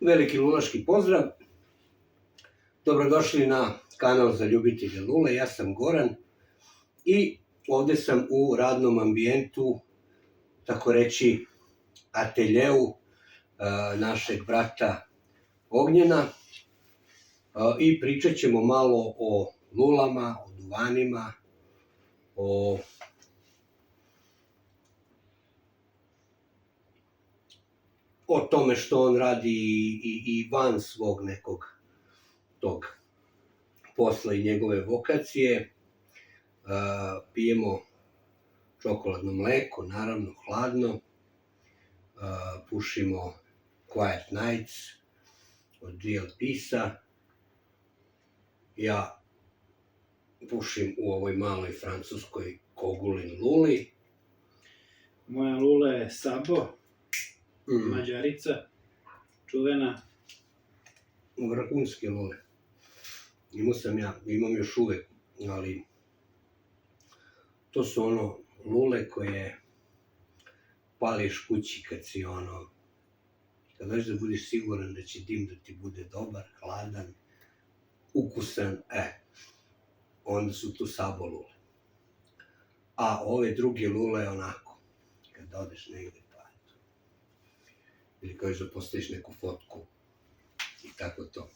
Veliki lulaški pozdrav. Dobrodošli na kanal za ljubitelje lule. Ja sam Goran i ovde sam u radnom ambijentu, tako reći ateljeu našeg brata Ognjena i pričat ćemo malo o lulama, o duvanima, o tome što on radi i van svog nekog tog posla i njegove vokacije. Pijemo čokoladno mleko, naravno hladno, pušimo Quiet Nights od GLP-sa. Ja pušim u ovoj maloj francuskoj Kogulin luli. Moja lula je Sabo, Mađarica, čuvena. Vrhunske lule. Imam još uvek, ali to su ono lule koje pališ kući kad daš da budeš siguran da će dim da ti bude dobar, hladan, ukusan, onda su to Sabo lule. A ove druge lule onako, kad odeš negde pa eto, ili kažeš da postaviš neku fotku i tako to.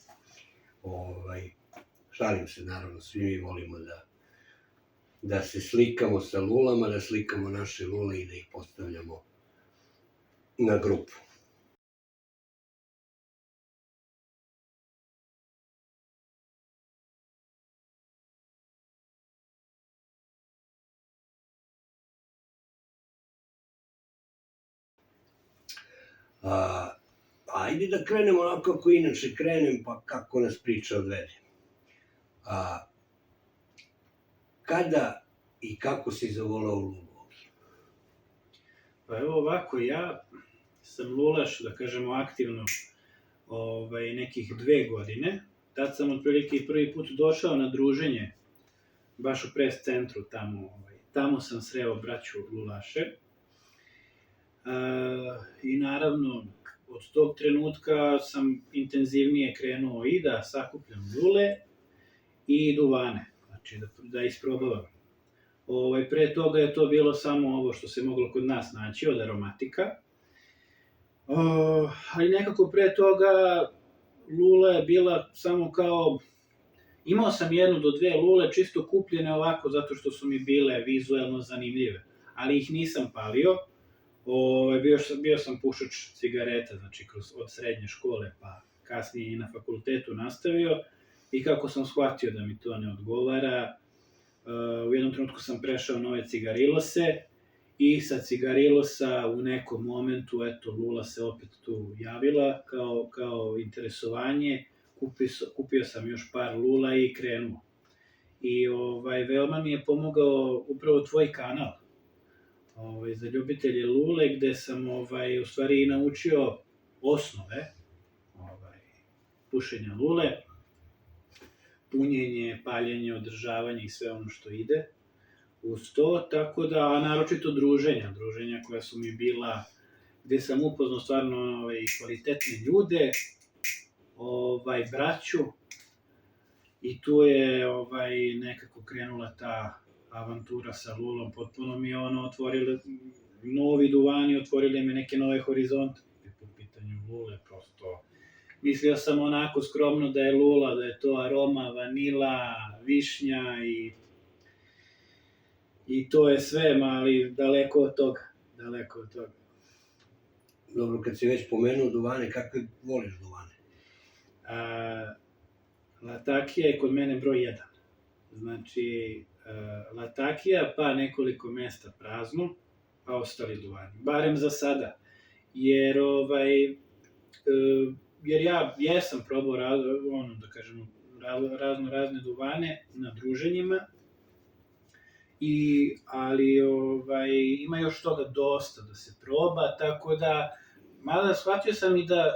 Šalim se, naravno, svi mi volimo da se slikamo sa lulama, da slikamo naše lule i da ih postavljamo na grupu. Ajde da krenemo onako kako inače krenem, pa kako nas priča odvede. Kada i kako si zavolao lulu? Pa evo ovako, ja sam lulaš, da kažemo aktivno, nekih 2 godine. Tad sam otprilike i prvi put došao na druženje, baš u pres centru tamo. Tamo sam sreo braću lulaše. I naravno, od tog trenutka sam intenzivnije krenuo i da sakupljam lule i duvane, znači da isprobavam. Pre toga je to bilo samo ovo što se moglo kod nas naći od aromatika. Ali nekako pre toga lula je bila samo kao... Imao sam 1 do 2 lule čisto kupljene ovako zato što su mi bile vizuelno zanimljive, ali ih nisam palio. Bio sam pušač cigareta, znači od srednje škole pa kasnije i na fakultetu nastavio i kako sam shvatio da mi to ne odgovara, u jednom trenutku sam prešao na ove cigarilose i sa cigarilosa u nekom momentu, lula se opet tu javila kao interesovanje, kupio sam još par lula i krenuo. I veoma mi je pomogao upravo tvoj kanal za ljubitelje lule, gde sam u stvari i naučio osnove pušenja lule, punjenje, paljenje, održavanje i sve ono što ide uz to, tako da, a naročito druženja koja su mi bila, gde sam upoznao stvarno kvalitetne ljude, braću, i tu je nekako krenula ta avantura sa lulom, potpuno mi je otvorili novi duvani, otvorili me neke nove horizonte po pitanju lule, prosto. Mislio sam onako skromno da je lula, da je to aroma, vanila, višnja i to je sve, ali daleko od toga. Dobro, kad si već pomenuo duvane, kakve voliš duvane? Latakija je kod mene broj 1. Znači, Latakija, pa nekoliko mesta prazno, a ostali duvani. Barem za sada. Jer ja jesam probao razne duvane na druženjima, ali ima još toga dosta da se proba, tako da, mada shvatio sam i da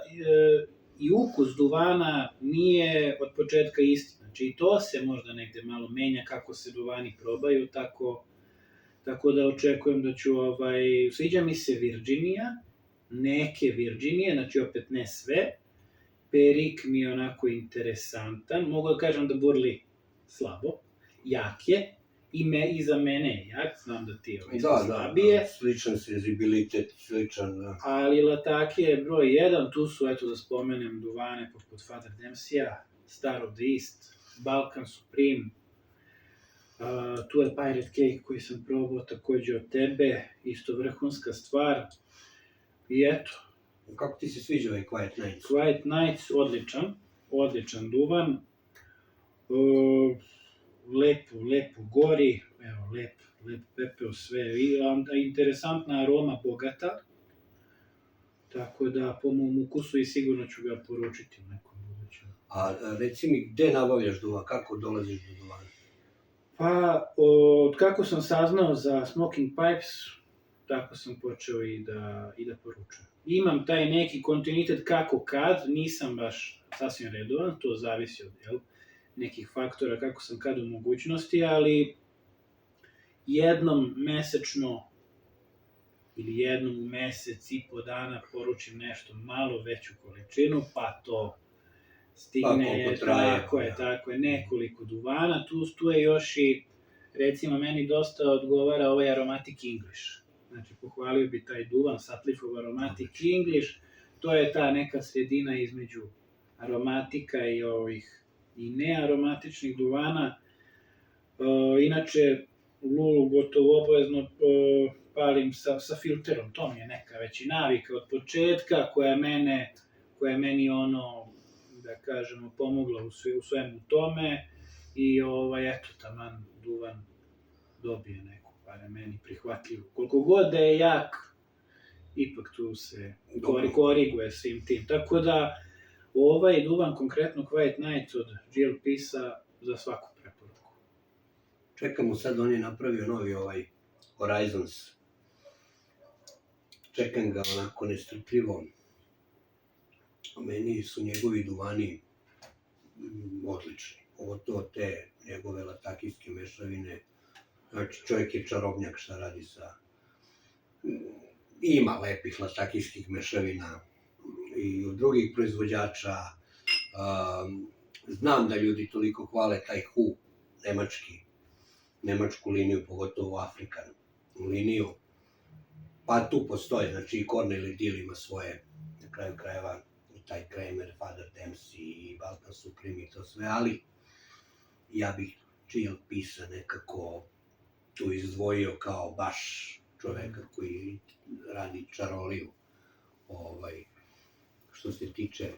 i ukus duvana nije od početka isti. Znači i to se možda negde malo menja kako se duvani probaju, tako da očekujem da ću, sviđa mi se Virginija, neke Virginije, znači opet ne sve, perik mi je onako interesantan, mogu da kažem da burli slabo, jak je, i za mene je jak, znam da ti je slabije. Sličan senzibilitet, sličan, da. Ali Latake je broj 1, tu su, eto da spomenem, duvane poput Father Dempsey-a, Star of the East, Balkan Supreme, tu je Pirate Cake koji sam probao takođe od tebe, isto vrhunska stvar. I eto. Kako ti se sviđa ovaj Quiet Nights? Quiet Nights, odličan duvan. Lepo gori, evo, lep pepeo sve, interesantna aroma, bogata, tako da po mom ukusu i sigurno ću ga poručiti u nekom budućem. A reci mi, gde nabavljaš duvan, kako dolaziš do duvana? Pa, od kako sam saznao za Smoking Pipes, tako sam počeo i da poručujem. Imam taj neki kontinuitet kako kad, nisam baš sasvim redovan, to zavisi od nekih faktora kako sam kad u mogućnosti, ali jednom mesečno ili jednom u mesec i po dana poručim nešto malo veću količinu, pa to stigne, tako je, nekoliko duvana. Tu je još i, recimo, meni dosta odgovara ovaj Aromatic English. Znači, pohvalio bi taj duvan, Sutcliffeov Aromatic English, to je ta neka sredina između aromatika i nearomatičnih duvana. Inače, lulu gotovo obavezno palim sa filterom, to mi je neka već i navika od početka, koja je meni da kažemo, pomogla u svemu tome i eto, taman duvan dobije neku, bare meni prihvatljivu. Koliko god da je jak, ipak tu se koriguje svim tim. Tako da, ovaj duvan, konkretno Quiet Nights od GLP-a, za svaku preporuku. Čekamo sad, on je napravio novi Horizons. Čekam ga onako nestrpljivo. Meni su njegovi duvani odlični. Pogotovo te njegove latakijske mešavine. Znači, čovjek je čarobnjak šta radi sa... Ima lepih latakijskih mešavina i od drugih proizvođača. Znam da ljudi toliko hvale taj Hu, nemačku liniju, pogotovo Afrikan liniju. Pa tu postoje, znači i Cornell i Dill ima svoje, na kraju krajeva, taj Kramer, Father Dempsey i Balkan Supreme i to sve, ali ja bih GLP-a nekako tu izdvojio kao baš čoveka koji radi čaroliju, što se tiče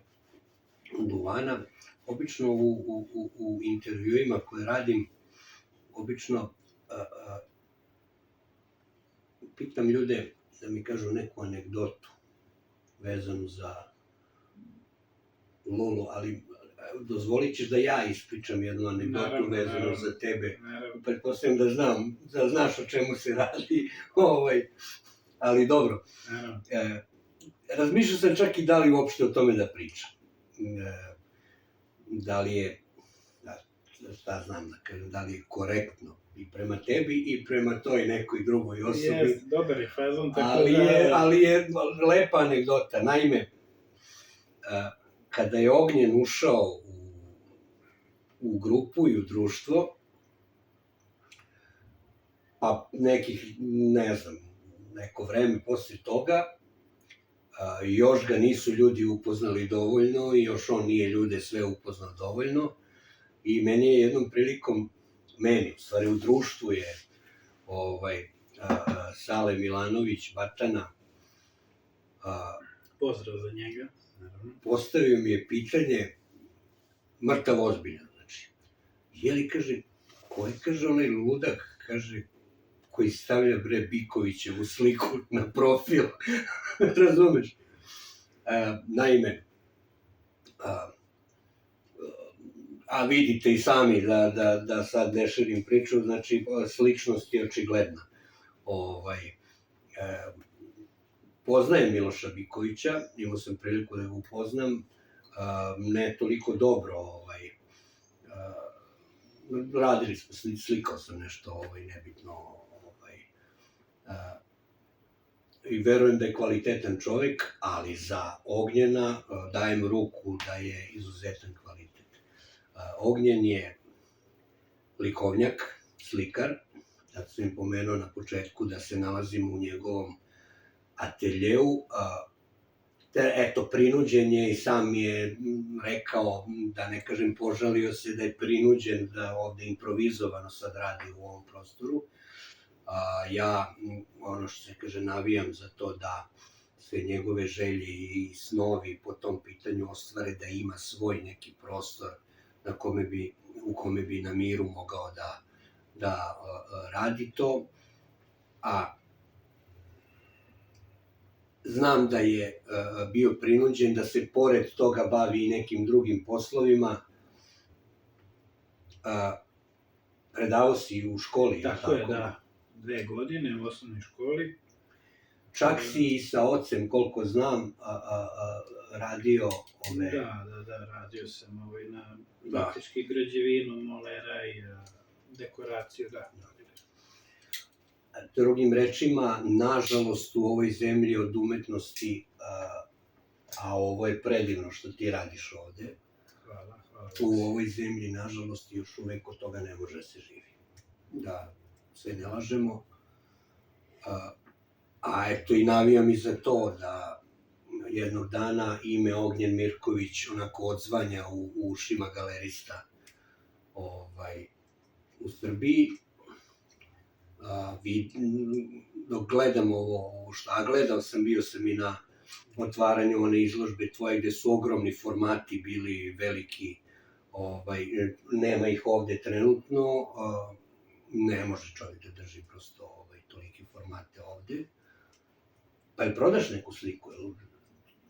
duvana. Obično u intervjuima koje radim, obično pitam ljude da mi kažu neku anegdotu vezanu za lulu, ali dozvolit ćeš da ja ispričam jednu anegdotu vezanu za tebe. Pretpostavljam da znaš o čemu se radi, ali dobro. Razmišljao sam čak i da li uopšte o tome da pričam. Da li je, šta znam da kažem, da li je korektno i prema tebi i prema toj nekoj drugoj osobi. Jes, dobar je fazon, tako da... Ali je lepa anegdota. Naime, kada je Ognjen ušao u grupu i u društvo, pa neko vreme posle toga, još ga nisu ljudi upoznali dovoljno i još on nije ljude sve upoznao dovoljno i meni je jednom prilikom, u stvari u društvu je Sale Milanović Batana, pozdrav za njega, postavio mi je pitanje, mrtav ozbiljan, znači, kaže, ko je, kaže, onaj ludak, kaže, koji stavlja Bikovićevu sliku na profil, razumeš? Naime, a vidite i sami da sad ne širim priču, znači sličnost je očigledna. Poznajem Miloša Bikovića, imao sam priliku da ga upoznam, ne toliko dobro, radili smo, slikao sam nešto nebitno i verujem da je kvalitetan čovjek, ali za Ognjena dajem ruku da je izuzetan kvalitet. Ognjen je likovnjak, slikar, zato sam im pomenuo na početku da se nalazim u njegovom ateljeu. Eto, prinuđen je i sam je rekao, da ne kažem požalio se da je prinuđen da ovde improvizovano sad radi u ovom prostoru. Ja, ono što se kaže, navijam za to da sve njegove želje i snovi po tom pitanju ostvare, da ima svoj neki prostor u kome bi na miru mogao da radi to. A znam da je bio prinuđen da se pored toga bavi i nekim drugim poslovima. Predavao si u školi. Tako je, da. 2 godine u osnovnoj školi. Čak si i sa ocem, koliko znam, radio ove... Da, radio sam na praktički građevinu, molera i dekoraciju, da. Drugim rečima, nažalost, u ovoj zemlji od umetnosti, a ovo je predivno što ti radiš ovde, Hvala. u ovoj zemlji, nažalost, još uvek od toga ne može se živi. Da se ne lažemo. A eto, i navijam i za to da jednog dana ime Ognjen Mirković onako odzvanja u ušima galerista u Srbiji. Dok gledam ovo gledao sam, bio sam i na otvaranju one izložbe tvoje gde su ogromni formati bili veliki, nema ih ovde trenutno, ne može čovjek da drži prosto tolike formate ovde. Pa jel prodaš neku sliku,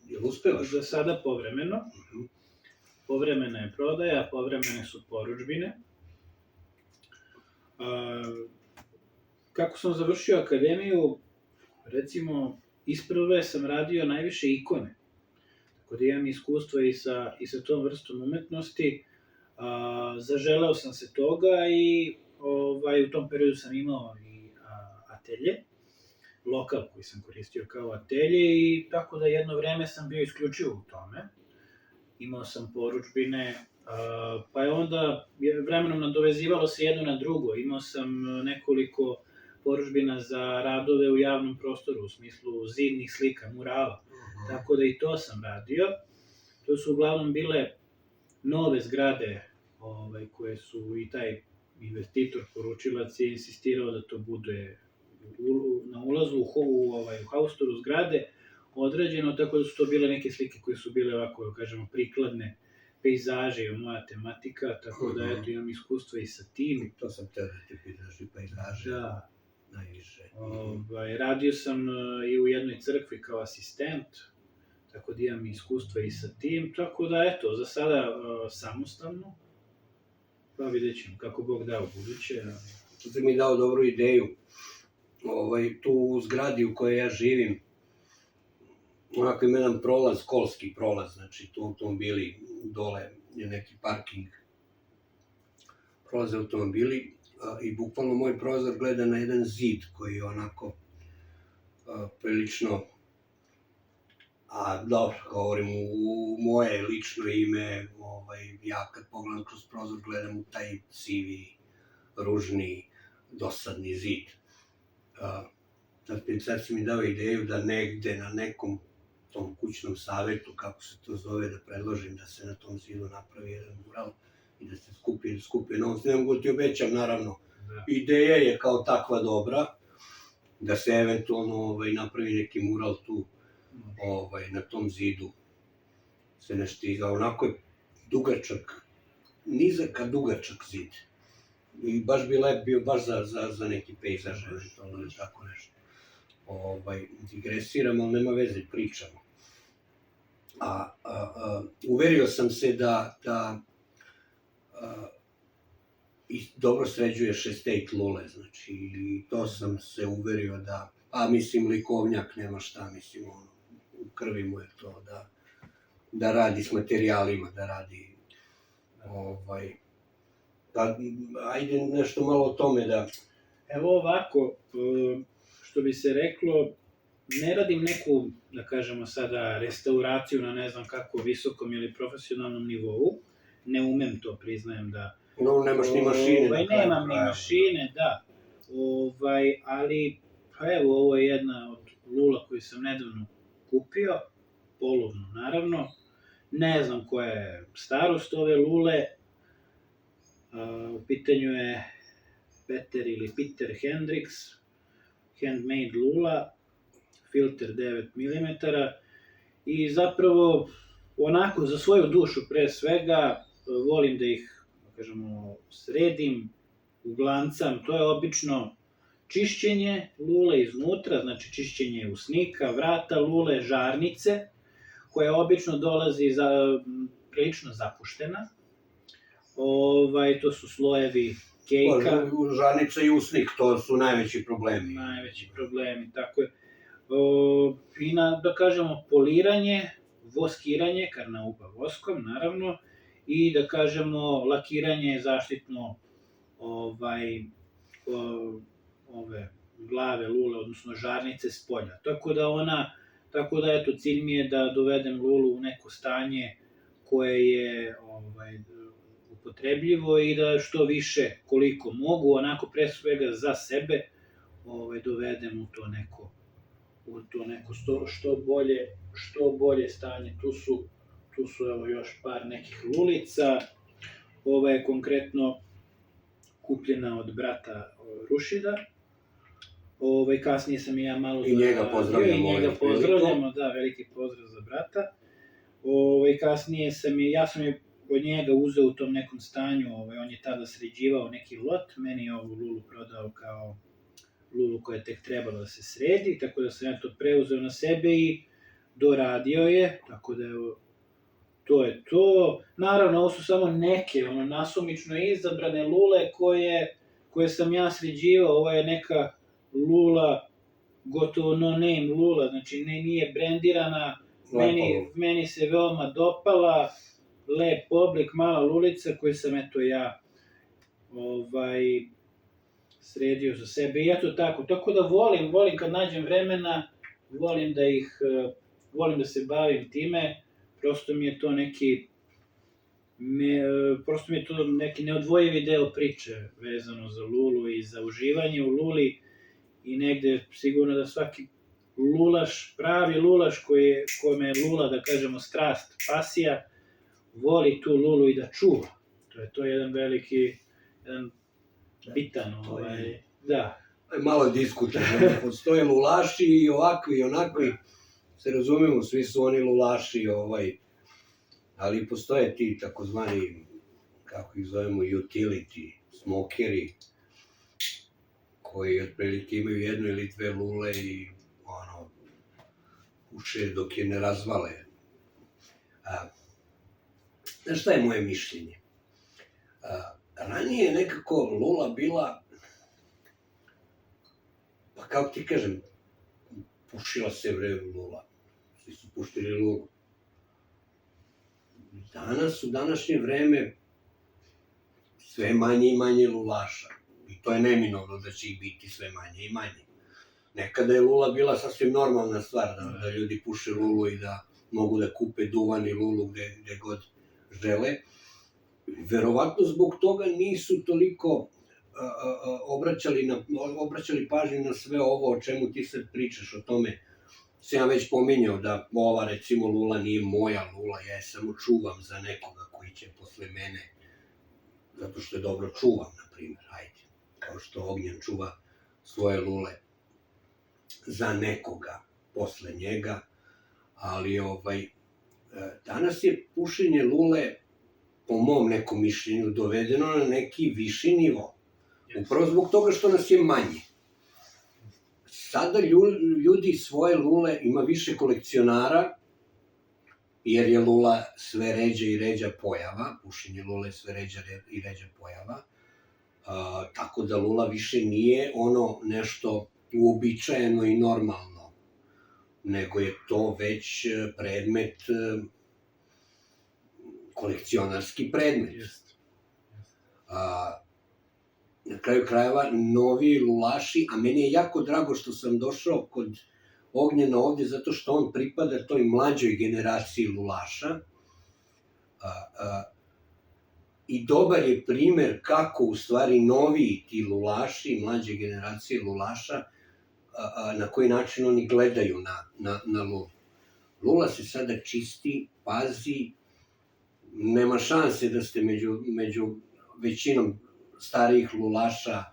jel uspevaš? Za sada povremeno. Povremena je prodaja, povremene su porudžbine. Kako sam završio akademiju, recimo, isprve sam radio najviše ikone. Tako da imam iskustva i sa tom vrstom umetnosti. Zaželeo sam se toga i u tom periodu sam imao i atelje, lokal koji sam koristio kao atelje i tako da jedno vreme sam bio isključivo u tome. Imao sam porudžbine, pa je onda vremenom nadovezivalo se jedno na drugo. Imao sam nekoliko porudžbina za radove u javnom prostoru, u smislu zidnih slika, murala. Tako da i to sam radio. To su uglavnom bile nove zgrade koje su i taj investitor, poručilac je insistirao da to bude na ulazu u haustoru zgrade odrađeno, tako da su to bile neke slike koje su bile ovako, kažemo, prikladne pejzaže i moja tematika, tako da eto imam iskustva i sa tim. To sam teo da te pitaš i pejzaže. Da. Najviše. Radio sam i u jednoj crkvi kao asistent, tako da imam iskustva i sa tim, tako da eto, za sada samostalno, pa vidjet ćemo kako Bog da u buduće. Tu ti mi dao dobru ideju. Tu u zgradi u kojoj ja živim, onako ima jedan prolaz, kolski prolaz, znači tu automobili, dole je neki parking, prolaze automobili i bukvalno moj prozor gleda na jedan zid koji je onako prilično, dobro, govorim u moje lično ime, ja kad pogledam kroz prozor gledam u taj sivi, ružni, dosadni zid. Sad si mi dao ideju da negde na nekom tom kućnom savetu, kako se to zove, da predložim da se na tom zidu napravi jedan mural i da se skupi novac. Ne mogu ti obećam, naravno. Ideja je kao takva dobra, da se eventualno napravi neki mural tu, na tom zidu. Se ne štiga, onako je dugačak, nizak, a dugačak zid. I baš bi lep bio baš za neki pejzaž, eventualno ili tako nešto. Digresiram, ali nema veze, pričamo. Uverio sam se da dobro sređuješ estate Lule, znači, i to sam se uverio da, mislim, likovnjak, nema šta, mislim, u krvi mu je to, da radi s materijalima, da radi, ajde nešto malo o tome da... Evo ovako, što bi se reklo, ne radim neku, da kažemo sada, restauraciju na ne znam kako visokom ili profesionalnom nivou, ne umem to, priznajem da... No, nemaš ni mašine na kraju Nemam ni krajeva. mašine, da. Ali, pa evo, ovo je jedna od lula koju sam nedavno kupio, polovnu naravno. Ne znam koja je starost ove lule, u pitanju je Peter Hendricks, handmade lula, filter 9 mm i zapravo onako za svoju dušu pre svega volim da ih, da kažemo, sredim, uglancam, to je obično čišćenje lule iznutra, znači čišćenje usnika, vrata lule, žarnice, koja obično dolazi prilično zapuštena. To su slojevi kejka. Žarnica i usnik, to su najveći problemi. Najveći problemi, tako je. I da kažemo, poliranje, voskiranje, karnauba voskom, naravno, i da kažemo, lakiranje zaštitno ove glave lule, odnosno žarnice s polja. Tako da, eto, cilj mi je da dovedem lulu u neko stanje koje je upotrebljivo i da što više, koliko mogu, onako pre svega za sebe, dovedem u to neko što bolje stanje. Tu su evo još par nekih lulica. Ova je konkretno kupljena od brata Rušida. Kasnije sam i ja malo... I njega pozdravljamo. Da, veliki pozdrav za brata. Kasnije ja sam je od njega uzeo u tom nekom stanju, on je tada sređivao neki lot, meni je ovu lulu prodao kao lulu koja je tek trebala da se sredi, tako da sam ja to preuzeo na sebe i doradio je, tako da to je to. Naravno, ovo su samo neke, nasumično izabrane lule koje sam ja sređivao, ovo je neka lula, gotovo no-name lula, znači nije brendirana, meni se veoma dopala, lep oblik, mala lulica koju sam ja sredio za sebe i eto tako da volim kad nađem vremena, volim da se bavim time, prosto mi je to neki neodvojivi deo priče vezano za lulu i za uživanje u luli i negde sigurno da svaki lulaš, pravi lulaš kome je lula, da kažemo, strast, pasija, voli tu lulu i da čuva. To je jedan veliki, jedan bitan, da. Malo diskutabilno, postoje lulaši i ovakvi i onakvi, se razumemo, svi su oni lulaši, ali postoje ti takozvani, kako ih zovemo, utility, smokeri, koji otprilike imaju jednu ili dve lule i puše dok je ne razvale. Znaš šta je moje mišljenje? Ranije je nekako lula bila, pa kako ti kažem, pušila se lula. Svi su puštili lulu. Danas, u današnje vreme, sve manje i manje lulaša. I to je neminovno da će ih biti sve manje i manje. Nekada je lula bila sasvim normalna stvar, da ljudi puše lulu i da mogu da kupe duvan i lulu gde god žele. Verovatno zbog toga nisu toliko obraćali pažnju na sve ovo o čemu ti sad pričaš, o tome sam ja već pominjao da ova recimo lula nije moja lula, ja je samo čuvam za nekoga koji će posle mene, zato što je dobro čuvam, na primjer, kao što Ognjen čuva svoje lule za nekoga posle njega, ali danas je pušenje lule, po mom nekom mišljenju, dovedeno na neki viši nivo. Upravo zbog toga što nas je manje. Sada ljudi svoje lule, ima više kolekcionara, jer je lula sve ređa i ređa pojava, pušenje lule sve ređa i ređa pojava, tako da lula više nije ono nešto uobičajeno i normalno, nego je to već predmet, kolekcionarski predmet. Na kraju krajeva, novi lulaši, a meni je jako drago što sam došao kod Ognjena ovdje zato što on pripada toj mlađoj generaciji lulaša. I dobar je primer kako u stvari noviji ti lulaši, mlađe generacije lulaša, na koji način oni gledaju na lulu. Lula se sada čisti, pazi, nema šanse da ste među većinom starijih lulaša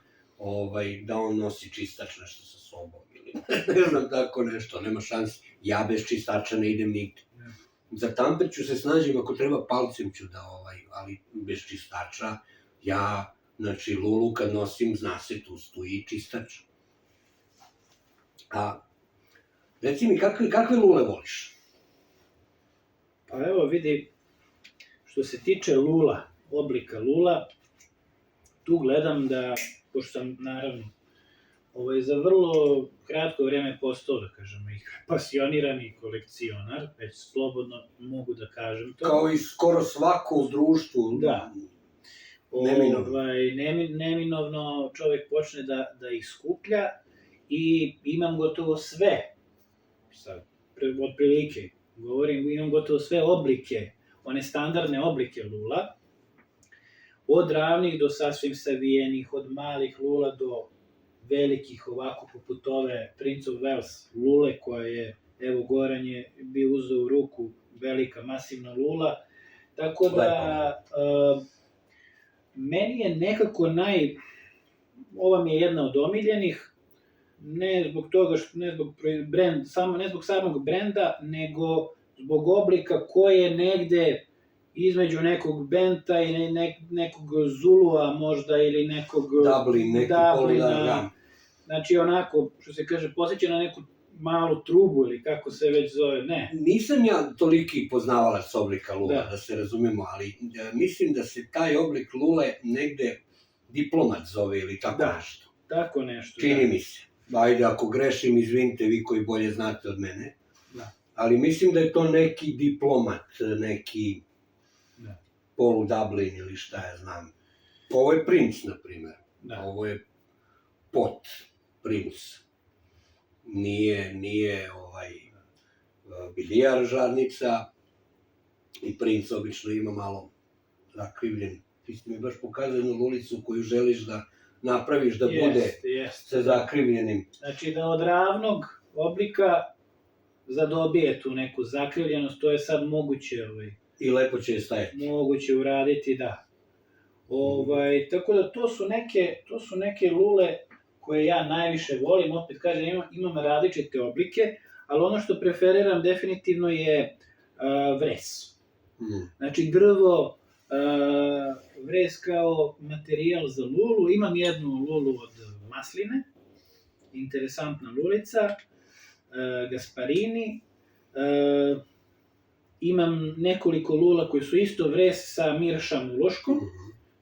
da on nosi čistač nešto sa sobom ili ne znam tako nešto, nema šanse. Ja bez čistača ne idem nigde. Za tamper ću se snađim, ako treba palcem ću da ali bez čistača, ja, znači, lulu kad nosim, zna se, tu stoji čistač. A, reci mi, kakve lule voliš? Pa evo vidi, što se tiče lula, oblika lula, tu gledam da, pošto sam naravno za vrlo kratko vreme postao, da kažemo, i pasionirani kolekcionar, već slobodno mogu da kažem to. Kao i skoro svako u društvu. Da. Neminovno. Neminovno čovek počne da ih skuplja i imam gotovo sve, sad, otprilike, govorim, imam gotovo sve oblike, one standardne oblike lula, od ravnih do sasvim savijenih, od malih lula do velikih, ovako poput ove Prince of Wales lule, koja je, evo Goran je bio uzeo u ruku, velika, masivna lula, tako da meni je nekako ova mi je jedna od omiljenih, ne zbog toga što, ne zbog samog brenda, nego zbog oblika koje negde između nekog Benta i nekog Zulua možda, ili nekog Dublina. Znači onako, što se kaže, posjeća na neku malu trubu ili kako se već zove, ne. Nisam ja toliki poznavalac oblika lula, da se razumemo, ali mislim da se taj oblik lule negde diplomat zove ili tako nešto. Tako nešto. Čini mi se. Ajde, ako grešim, izvinite vi koji bolje znate od mene. Ali mislim da je to neki diplomat, neki polu Dublin ili šta ja znam. Ovo je princ, na primer. Ovo je pot, princ. Nije bilijar žarnica i princ obično ima malo zakrivljen. Ti si mi baš pokazao jednu lulicu koju želiš da napraviš da bude sa zakrivljenim. Znači da od ravnog oblika zadobije tu neku zakrivljenost, to je sad moguće. I lepo će je stajati. Moguće uraditi, da. Tako da to su neke lule koje ja najviše volim, opet kažem, imam različite oblike, ali ono što preferiram definitivno je vres. Znači drvo, vres kao materijal za lulu, imam jednu lulu od masline, interesantna lulica, Gasparini, imam nekoliko lula koji su isto vres sa miršam uloškom,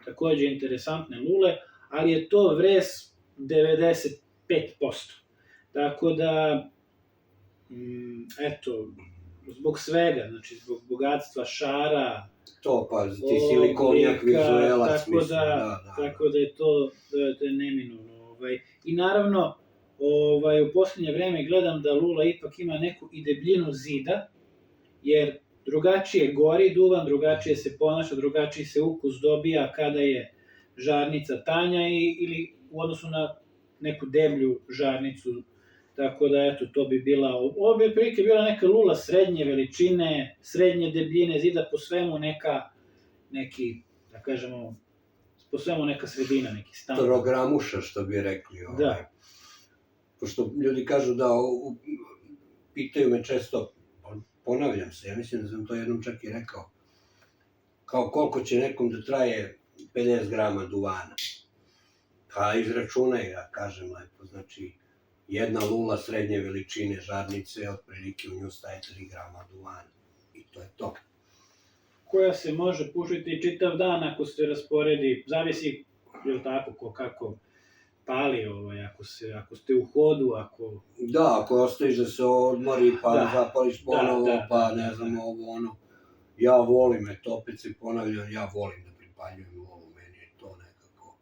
takođe interesantne lule, ali je to vres 95%. Tako da, eto, zbog svega, znači zbog bogatstva šara, to pa, ti silikonjak, vizuelac, mislim, tako da je to neminovno. I naravno, u poslednje vreme gledam da lula ipak ima neku i debljinu zida, jer drugačije gori duvan, drugačije se ponaša, drugačiji se ukus dobija kada je žarnica tanja ili u odnosu na neku deblju žarnicu. Tako da, eto, to bi bila, ovo bi prilike bila neka lula srednje veličine, srednje debljine zida, po svemu neki, da kažemo, po svemu neka sredina, neki standard. Trogramuša, što bi rekli. Da. Pošto ljudi kažu da, pitaju me često, ponavljam se, ja mislim da sam to jednom čak i rekao, kao koliko će nekom da traje 50 grama duvana. Pa izračunaj, ja kažem lepo, znači jedna lula srednje veličine žarnice, otprilike u nju staje 3 grama duvana. I to je to. Koja se može pušiti čitav dan ako se rasporedi, zavisi, je li tako, ko kako pali, ako ste u hodu, ako... Da, ako ostaviš da se odmori, pa zapališ ponovo, pa ne znam ovo, ono. Ja volim, eto, opet se ponavljam, ja volim da pripaljujem lulu, meni je to nekako.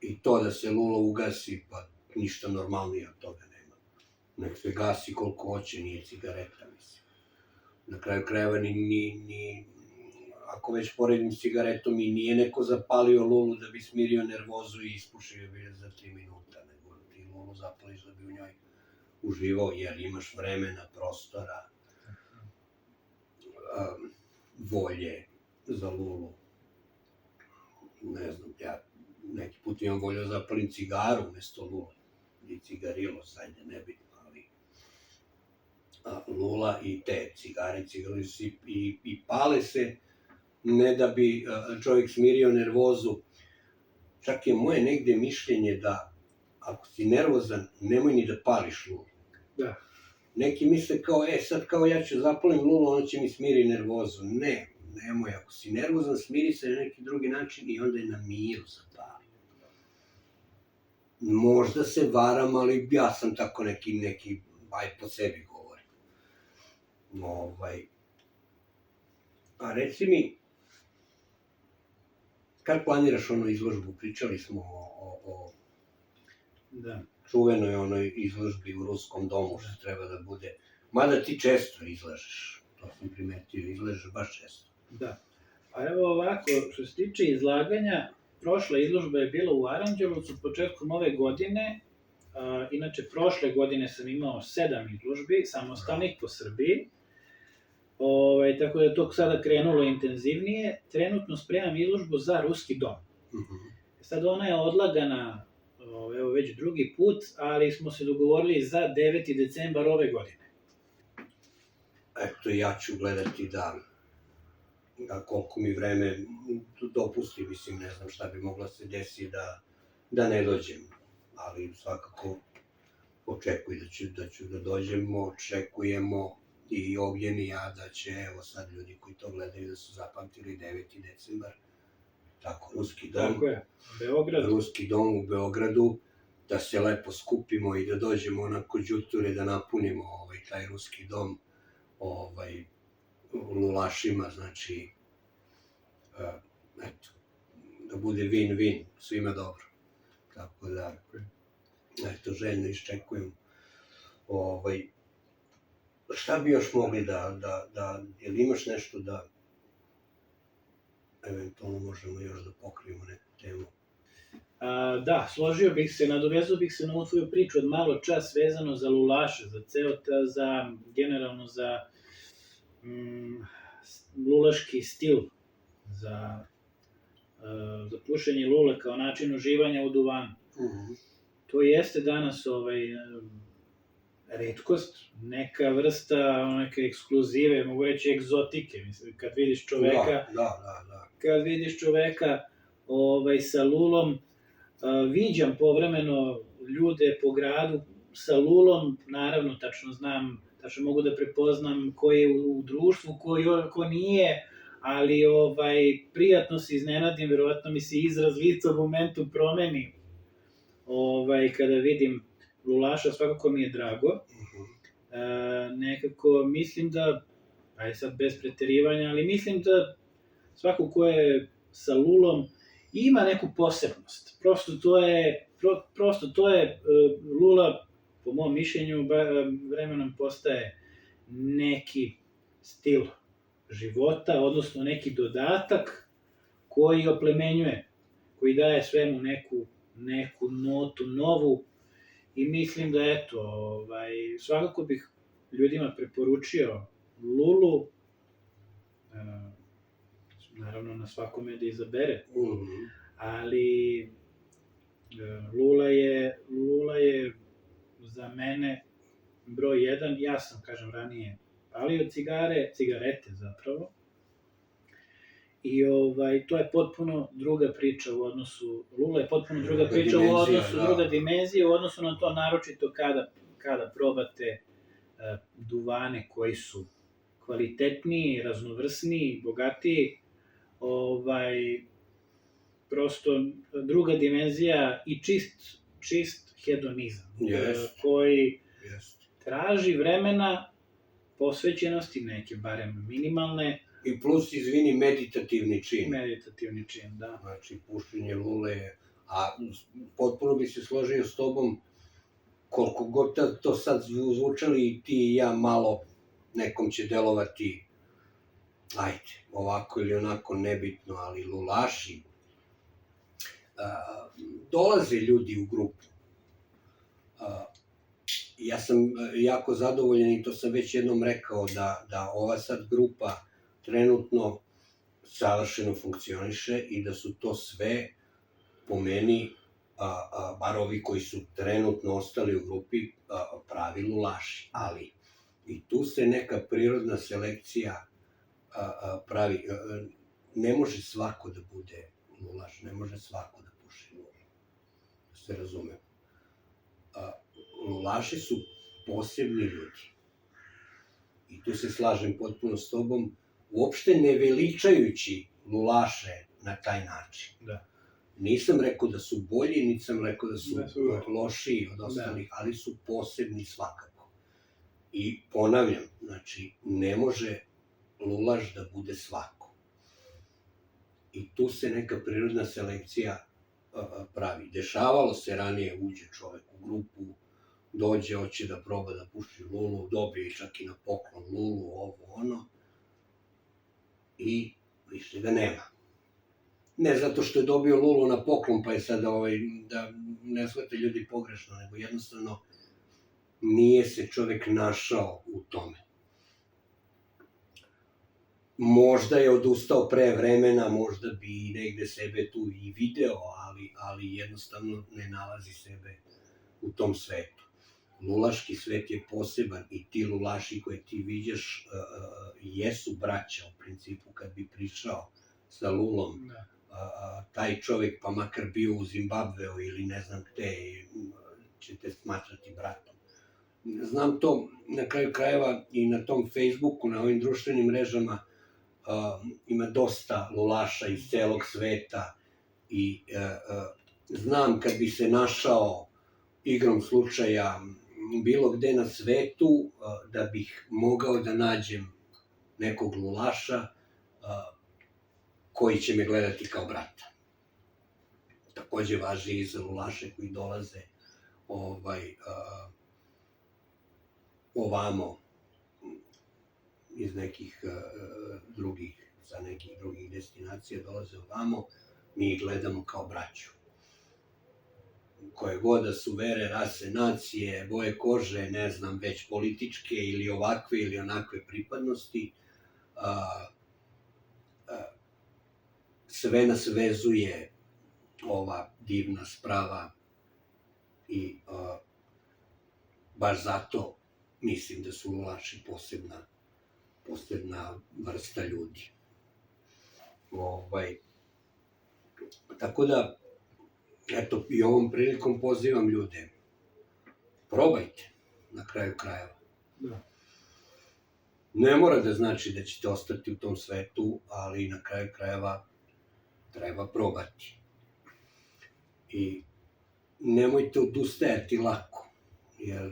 I to da se lula ugasi, pa ništa normalnije od toga nema. nek se gasi koliko hoće, nije cigareta, mislim. Na kraju krajeva ako već poredim s cigaretom i nije neko zapalio lulu da bi smirio nervozu i ispušio bi je za 3 minuta, nego ti lulu zapališ da bi u njoj uživao, jer imaš vremena, prostora, volje za lulu. Ne znam, ja neki put imam volju da zapalim cigaru umesto lule, ili cigarilo, sajde, nebitno, ali lula i te cigare i pale se, ne da bi čovjek smirio nervozu. Čak je moje negde mišljenje da ako si nervozan, nemoj ni da pališ lulu. Da. Neki misle kao, sad kao ja ću zapalim lulu, ono će mi smiri nervozu. Ne, nemoj, ako si nervozan, smiri se na neki drugi način i onda je na miru zapali. Možda se varam, ali ja sam tako neki po sebi govorim. A reci mi, kad planiraš onu izložbu? Pričali smo o čuvenoj onoj izložbi u Ruskom domu, što treba da bude. Mada ti često izlažeš, to sam primetio, izlažeš baš često. Da. Pa evo ovako, što se tiče izlaganja, prošla izložba je bila u Aranđelovcu početkom ove godine. Inače, prošle godine sam imao 7 izložbi, samostalnih po Srbiji. Tako da je to sada krenulo intenzivnije. Trenutno spremam izložbu za Ruski dom. Sad ona je odlagana evo već drugi put, ali smo se dogovorili za 9. decembar ove godine. Eto, ja ću gledati da koliko mi vreme dopusti, mislim, ne znam šta bi mogla se desiti da ne dođem, ali svakako očekuj da ću da dođemo, očekujemo i Ognjen i ja da će, evo sad ljudi koji to gledaju da su zapamtili 9. decembar, tako, Ruski dom. Tako je, Beograd. Ruski dom u Beogradu, da se lepo skupimo i da dođemo onako đuture, da napunimo taj Ruski dom lulašima, znači, eto, da bude win-win, svima dobro. Tako da, eto, željno iščekujem. Šta bi još mogli jel imaš nešto da eventualno možemo još da pokrijemo neku temu? Da, složio bih se, nadovezao bih se na ovu tvoju priču od malo čas vezano za lulaše, generalno za lulaški stil, za pušenje lule kao način uživanja u duvanu. To jeste danas retkost, neka vrsta, neke ekskluzive, mogu reći egzotike, mislim, kad vidiš čoveka, kad vidiš čoveka sa lulom, viđam povremeno ljude po gradu sa lulom, naravno, tačno znam, tačno mogu da prepoznam ko je u društvu, ko nije, ali prijatno se iznenadim, verovatno mi se izraz lica u momentu promeni, kada vidim lulaša, svakako mi je drago. Nekako mislim da, ajde sad bez preterivanja, ali mislim da svako ko je sa lulom ima neku posebnost. Prosto to je, lula, po mom mišljenju, vremenom postaje neki stil života, odnosno neki dodatak koji oplemenjuje, koji daje svemu neku notu novu. I mislim da, eto, svakako bih ljudima preporučio lulu, naravno na svakome da izabere, ali lula je za mene broj 1, ja sam, kažem, ranije palio cigarete zapravo, i to je potpuno druga priča u odnosu, lula je potpuno druga priča u odnosu, druga dimenzija u odnosu na to, naročito kada probate duvane koji su kvalitetniji, raznovrsniji, bogatiji, prosto druga dimenzija i čist hedonizam, koji traži vremena, posvećenosti, neke barem minimalne. I plus, izvini, meditativni čin. Meditativni čin, da. Znači, pušenje lule, a potpuno bi se složio s tobom, koliko god to sad zvučali ti i ja malo, nekom će delovati, ajde, ovako ili onako nebitno, ali lulaši, dolaze ljudi u grupu. Ja sam jako zadovoljan i to sam već jednom rekao da ova sad grupa trenutno savršeno funkcioniše i da su to sve po meni, bar ovi koji su trenutno ostali u grupi, pravi lulaši. Ali i tu se neka prirodna selekcija pravi. Ne može svako da bude lulaš, ne može svako da puši lulu. Da se razume. Lulaši su posebni ljudi. I tu se slažem potpuno s tobom, uopšte ne veličajući lulaše na taj način. Da. Nisam rekao da su bolji, niti sam rekao da su lošiji od ostalih, ali su posebni svakako. I ponavljam, znači, ne može lulaš da bude svako. I tu se neka prirodna selekcija pravi. Dešavalo se ranije, uđe čovek u grupu, dođe, hoće da proba da puši lulu, dobije čak i na poklon lulu, ovo, ono, i više ga nema. Ne zato što je dobio lulu na poklon, pa je sada da ne shvate ljudi pogrešno, nego jednostavno nije se čovek našao u tome. Možda je odustao pre vremena, možda bi negde sebe tu i video, ali jednostavno ne nalazi sebe u tom svetu. Lulaški svet je poseban i ti lulaši koje ti viđaš jesu braća u principu. Kad bi prišao sa lulom, taj čovek, pa makar bio u Zimbabveu ili ne znam gde, će te smatrati bratom. Znam to na kraju krajeva i na tom Facebooku, na ovim društvenim mrežama, ima dosta lulaša iz celog sveta i znam kad bi se našao igrom slučaja bilo gde na svetu, da bih mogao da nađem nekog lulaša koji će me gledati kao brata. Takođe važi i za lulaše koji dolaze ovamo iz nekih drugih, sa nekih drugih destinacija dolaze ovamo, mi ih gledamo kao braću. Koje god da su vere, rase, nacije, boje kože, ne znam, već političke ili ovakve ili onakve pripadnosti, sve nas vezuje ova divna sprava i baš zato mislim da su lulaši posebna vrsta ljudi. Tako da, eto, i ovom prilikom pozivam ljude, probajte, na kraju krajeva. Ne mora da znači da ćete ostati u tom svetu, ali na kraju krajeva treba probati. I nemojte odustajati lako, jer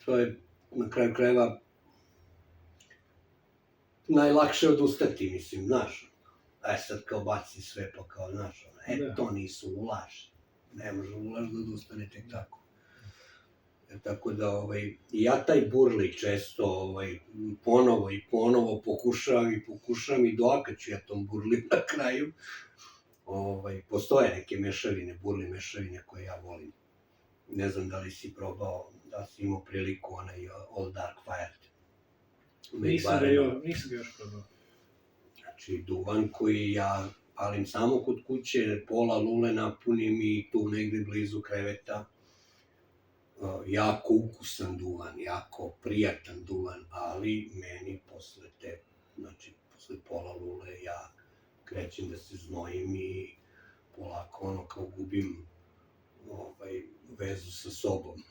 to je na kraju krajeva najlakše odustati, mislim, znaš. Sad kao baci sve, pa kao, znaš, to nisu lulaši. Ne može lulaš da odustane tek tako. Tako da, ja taj burli često ponovo pokušavam i doakaću ja tom burli na kraju. Postoje neke mešavine, burli mešavine koje ja volim. Ne znam da li si probao, da si imao priliku onaj All Dark Fired. Nisam ga još probao. Znači, duvan koji ja palim samo kod kuće, pola lule napunim i tu negde blizu kreveta. Jako ukusan duvan, jako prijatan duvan, ali meni posle pola lule ja krećem da se znojim i polako kao gubim vezu sa sobom.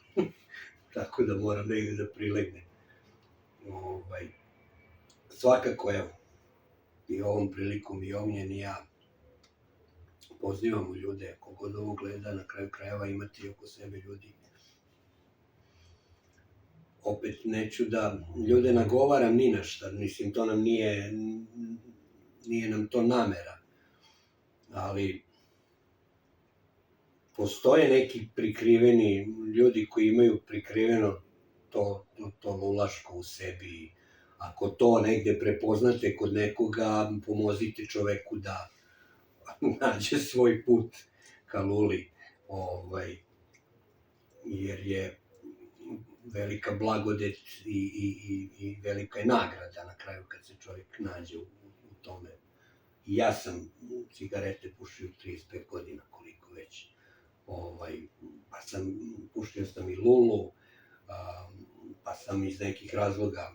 Tako da moram negde da prilegnem. Svakako, evo, i ovom prilikom i Ognjen i ja pozivamo ljude, kogod ovo gleda, na kraju krajeva imati oko sebe ljudi. Opet neću da ljude nagovaram ni na šta, mislim, to nam nije nam to namera, ali postoje neki prikriveni ljudi koji imaju prikriveno to lulaško u sebi. Ako to negde prepoznate kod nekoga, pomozite čoveku da nađe svoj put ka luli, jer je velika blagodet i velika je nagrada na kraju kad se čovjek nađe u tome. I ja sam cigarete pušio 35 godina, koliko već. Pa pušio sam i lulu, pa sam iz nekih razloga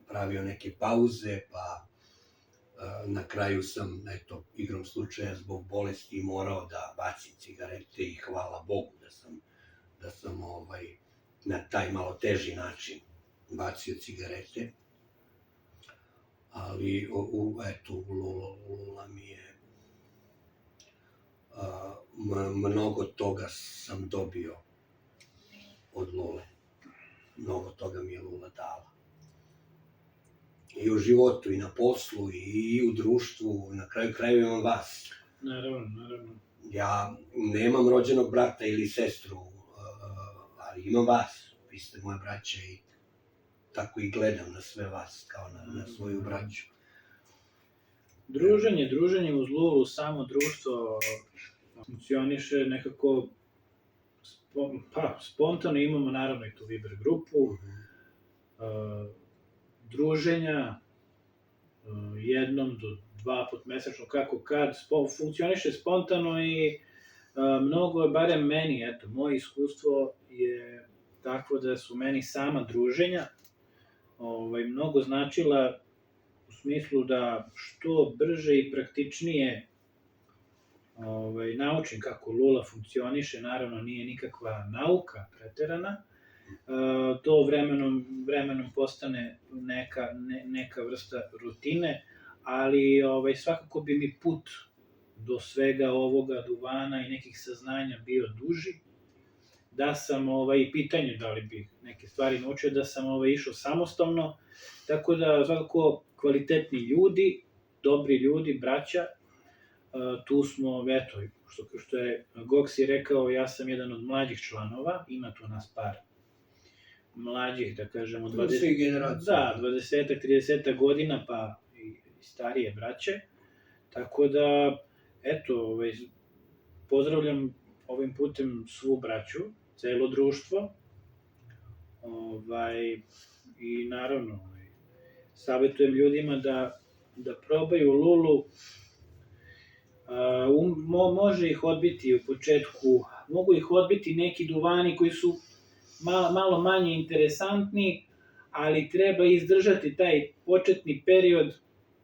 pravio neke pauze, pa na kraju sam, igrom slučaja zbog bolesti morao da bacim cigarete i hvala Bogu da sam na taj malo teži način bacio cigarete. Ali, lula mi je, mnogo toga sam dobio od lule. Mnogo toga mi je lula dala. I u životu, i na poslu, i u društvu, na kraju krajeva imam vas. Naravno. Ja nemam rođenog brata ili sestru, ali imam vas. Vi ste moja braća i tako i gledam na sve vas, kao na svoju braću. Druženje uz lulu, samo društvo funkcioniše nekako spontano. Imamo naravno i tu Viber grupu, druženja jednom do 2 put mesečno, kako kad, funkcioniše spontano i mnogo je, barem meni, moje iskustvo je takvo da su meni sama druženja mnogo značila u smislu da što brže i praktičnije naučim kako lula funkcioniše. Naravno, nije nikakva nauka preterana, to vremenom postane neka vrsta rutine, ali svakako bi mi put do svega ovoga duvana i nekih saznanja bio duži, da sam pitanje da li bih neke stvari naučio, da sam išao samostalno, tako da svakako kvalitetni ljudi, dobri ljudi, braća, tu smo, što je Goksi rekao, ja sam jedan od mlađih članova, ima tu nas par mlađih, da kažemo, 20-ak, 30 godina, pa i starije braće, tako da, pozdravljam ovim putem svu braću, celo društvo, i naravno, savjetujem ljudima da probaju lulu. Može ih odbiti u početku, mogu ih odbiti neki duvani koji su malo manje interesantni, ali treba izdržati taj početni period.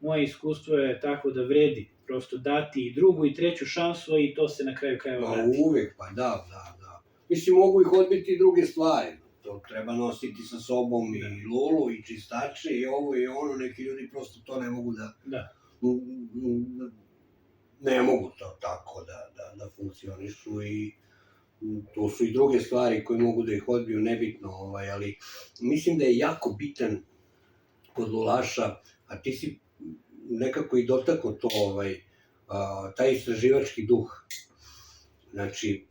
Moje iskustvo je tako da vredi prosto dati i drugu i treću šansu i to se na kraju krajeva vrati. Uvek, pa da. Mislim, mogu ih odbiti i druge stvari. To treba nositi sa sobom i lulu i čistače i ovo i ono. Neki ljudi prosto to ne mogu ne mogu to tako da funkcionišu i to su i druge stvari koje mogu da ih odbiju, nebitno, ali mislim da je jako bitan kod lulaša, a ti si nekako i dotakao to, taj istraživački duh. Znači,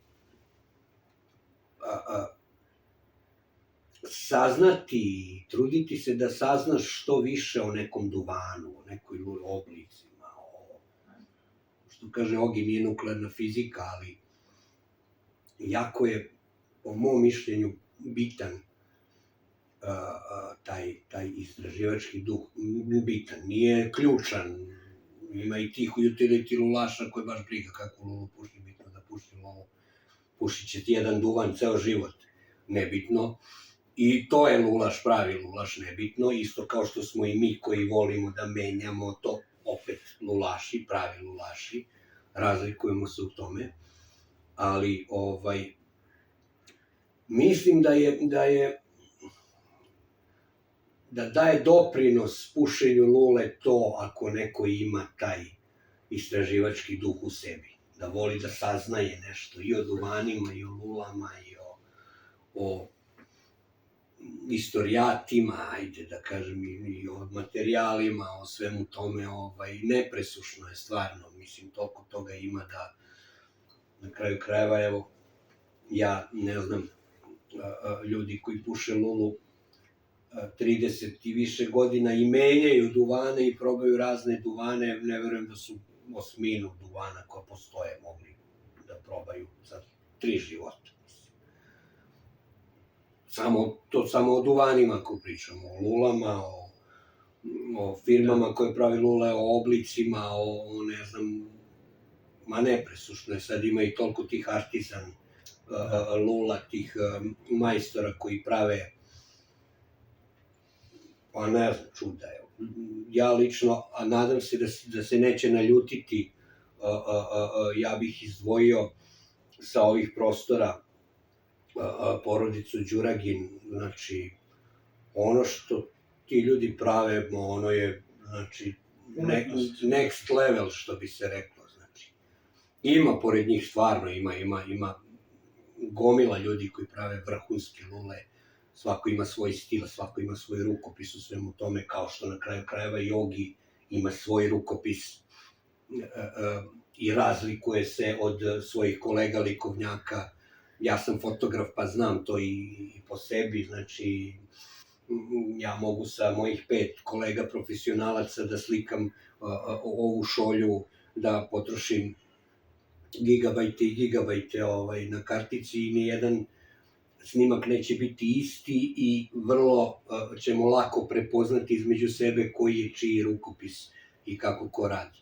saznati, truditi se da saznaš što više o nekom duvanu, o nekoj oblicima, što kaže Ogi, nije nuklearna fizika, ali jako je, po mom mišljenju, bitan taj istraživački duh. Bitan, nije ključan. Ima i tih utility lulaša koje baš briga kako lulu puši, bitno da puši lulu. Pušit će ti jedan duvan ceo život, nebitno. I to je lulaš, pravi lulaš, nebitno. Isto kao što smo i mi koji volimo da menjamo to, opet lulaši, pravi lulaši. Razlikujemo se u tome. Ali, mislim da daje doprinos pušenju lule to ako neko ima taj istraživački duh u sebi. Da voli da saznaje nešto i o duvanima, i o lulama, i o istorijatima, ajde da kažem, i o materijalima, o svemu tome. Nepresušno je stvarno. Mislim, toliko toga ima Na kraju krajeva, evo, ja ne znam, ljudi koji puše lulu 30 i više godina i menjaju duvane i probaju razne duvane, ne verujem da su osminu duvana koja postoje mogli da probaju za 3 života. Samo o duvanima ako pričamo, o lulama, o firmama koje pravi lule, o oblicima, o ne znam, ma nepresušno je, sad ima i toliko tih artizan lula, tih majstora koji prave, pa ne znam, čuda je. Ja lično, a nadam se da se neće naljutiti, ja bih izdvojio sa ovih prostora porodicu Đuragin, znači, ono što ti ljudi prave, ono je, znači, next level, što bi se reklo, znači. Ima pored njih, stvarno ima gomila ljudi koji prave vrhunske lule, svako ima svoj stil, svako ima svoj rukopis u svemu tome, kao što na kraju krajeva Jogi ima svoj rukopis i razlikuje se od svojih kolega likovnjaka. Ja sam fotograf pa znam to i po sebi, znači ja mogu sa mojih 5 kolega profesionalaca da slikam ovu šolju, da potrošim gigabajte i gigabajte na kartici i nijedan snimak neće biti isti i vrlo ćemo lako prepoznati između sebe koji je čiji rukopis i kako ko radi.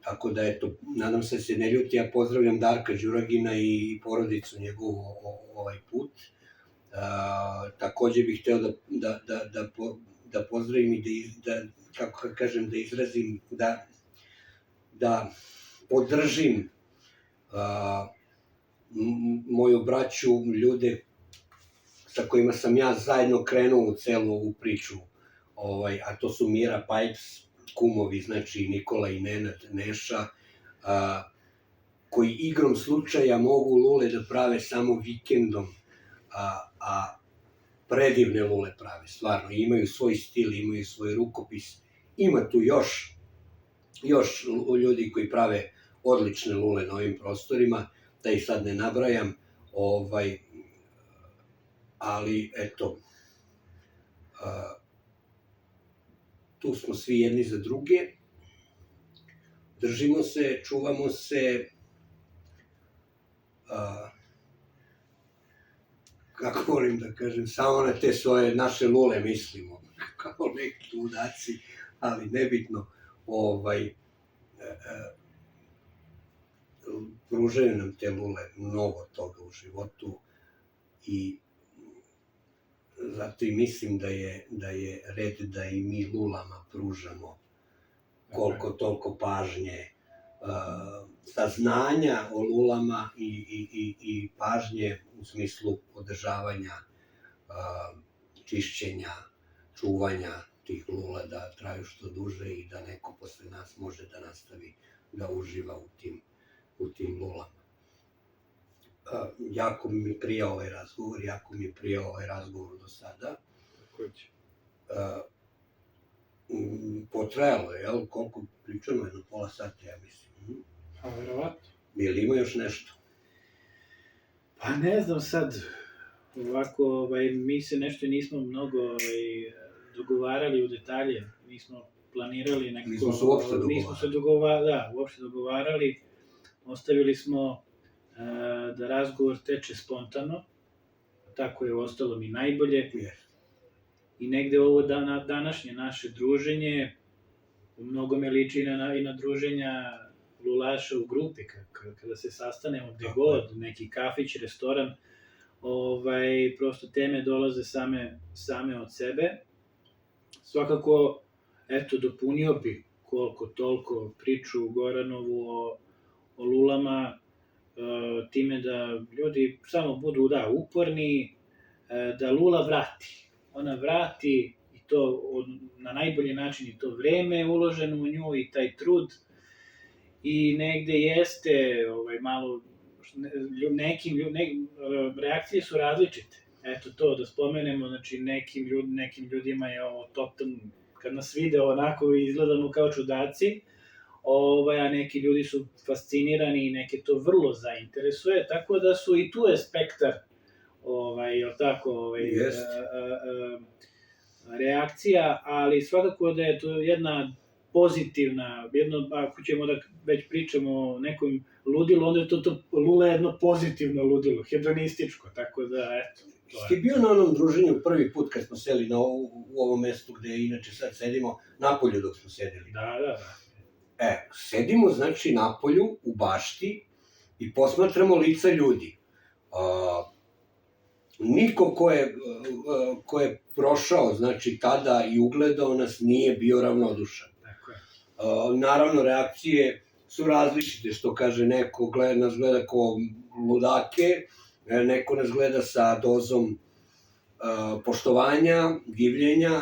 Tako da, eto, nadam se se ne ljuti, ja pozdravljam Darka Đuragina i porodicu njegovu ovaj put. Takođe bih hteo da pozdravim i da, kako kažem, da izrazim, da podržim moju braću, ljude sa kojima sam ja zajedno krenuo u celu ovu priču, a to su Mira Pipes, kumovi, znači Nikola i Nenad Neša, koji igrom slučaja mogu lule da prave samo vikendom, a predivne lule prave, stvarno, imaju svoj stil, imaju svoj rukopis, ima tu još ljudi koji prave odlične lule na ovim prostorima, da ih sad ne nabrajam, ali eto, tu smo svi jedni za druge, držimo se, čuvamo se, kako volim da kažem, samo na te svoje naše lule mislimo, kao neki ludaci, ali nebitno, pružaju nam te lule mnogo toga u životu i zato i mislim da je red da i mi lulama pružamo koliko toliko pažnje, saznanja o lulama i pažnje u smislu održavanja, čišćenja, čuvanja tih lula da traju što duže i da neko posle nas može da nastavi da uživa u tim lulama. Jako mi prija ovaj razgovor do sada. Potrajalo je, jel? Koliko pričamo? Jedno pola sata, ja mislim. A verovatno. Ili ima još nešto? Pa ne znam sad, ovako, mi se nešto nismo mnogo dogovarali u detalje, nismo planirali nekako... Nismo se uopšte dogovarali. Nismo se uopšte dogovarali, ostavili smo da razgovor teče spontano, tako je uostalom i najbolje. I negde ovo današnje naše druženje u mnogome liči i na druženja lulaša u grupi, kada se sastanemo gde god, neki kafić, restoran, prosto teme dolaze same od sebe. Svakako, eto, dopunio bi koliko toliko priču Goranovu o lulama, time da ljudi samo budu, uporni, da lula vrati. Ona vrati i to na najbolji način i to vreme uloženo u nju i taj trud. I negde jeste malo, reakcije su različite. Eto to da spomenemo, znači nekim ljudima je ovo totalno, kad nas vide onako izgledamo kao čudaci, a neki ljudi su fascinirani i neke to vrlo zainteresuje, tako da su i tu je spektar, jel tako, Jeste. reakcija, ali svakako da je to jedna pozitivna, ako ćemo da već pričamo o nekom ludilu, onda je lula je jedno pozitivno ludilo, hedonističko, tako da, eto. Ti bio na onom druženju prvi put kad smo seli u ovom mestu gde inače sad sedimo, napolju dok smo sedeli. Da. Sedimo znači napolju, u bašti i posmatramo lica ljudi. Niko ko je prošao, znači tada i ugledao nas, nije bio ravnodušan. Naravno, reakcije su različite, što kaže neko nas gleda kao ludake, neko nas gleda sa dozom poštovanja, divljenja,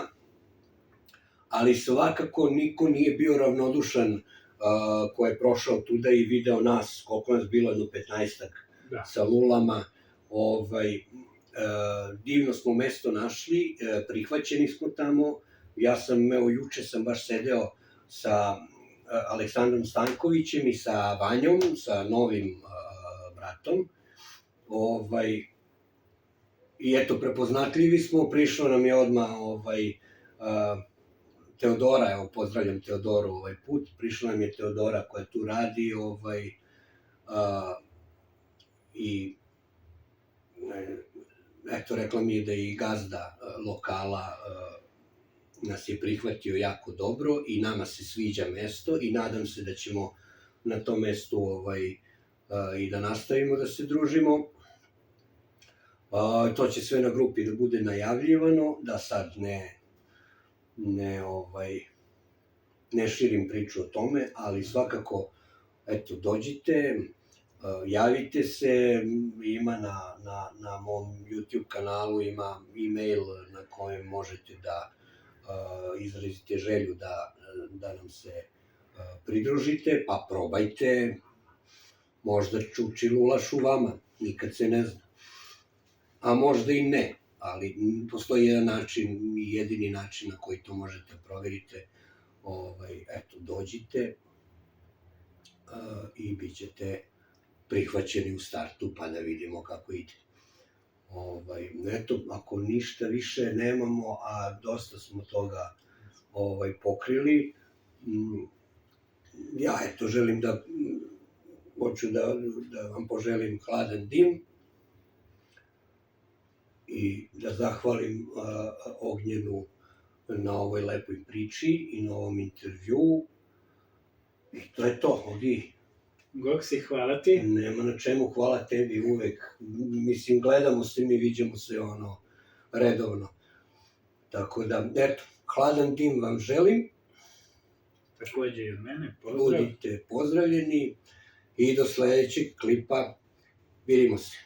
ali svakako niko nije bio ravnodušan ko je prošao tuda i video nas, koliko nas bilo, jedno 15-ak sa lulama. Divno smo mesto našli, prihvaćeni smo tamo. Ja sam, juče sam baš sedeo sa Aleksandrom Stankovićem i sa Vanjom, sa novim bratom. I eto, prepoznatljivi smo, prišla nam je odmah Teodora, evo, pozdravljam Teodoru ovaj put, prišla nam je Teodora koja tu radi i eto, rekla mi je da i gazda lokala nas je prihvatio jako dobro i nama se sviđa mesto i nadam se da ćemo na tom mestu i da nastavimo da se družimo. To će sve na grupi da bude najavljivano, da sad ne širim priču o tome, ali svakako, eto, dođite, javite se, ima na mom YouTube kanalu, ima e-mail na kojem možete da izrazite želju da nam se pridružite, pa probajte, možda čuči lulaš u vama, nikad se ne zna. A možda i ne, ali postoji jedan način, jedini način na koji to možete proverite. Eto, dođite i bit ćete prihvaćeni u startu, pa da vidimo kako ide. Eto, ako ništa više nemamo, a dosta smo toga pokrili, ja eto želim hoću da vam poželim hladan dim i da zahvalim Ognjenu na ovoj lepoj priči i na ovom intervju. I to je to, Ogi. Goksi, hvala ti. Nema na čemu, hvala tebi uvek. Mislim, gledamo se, mi viđamo se redovno. Tako da, eto, hladan dim vam želim. Takođe i od mene, pozdrav. Budite pozdravljeni i do sledećeg klipa. Vidimo se.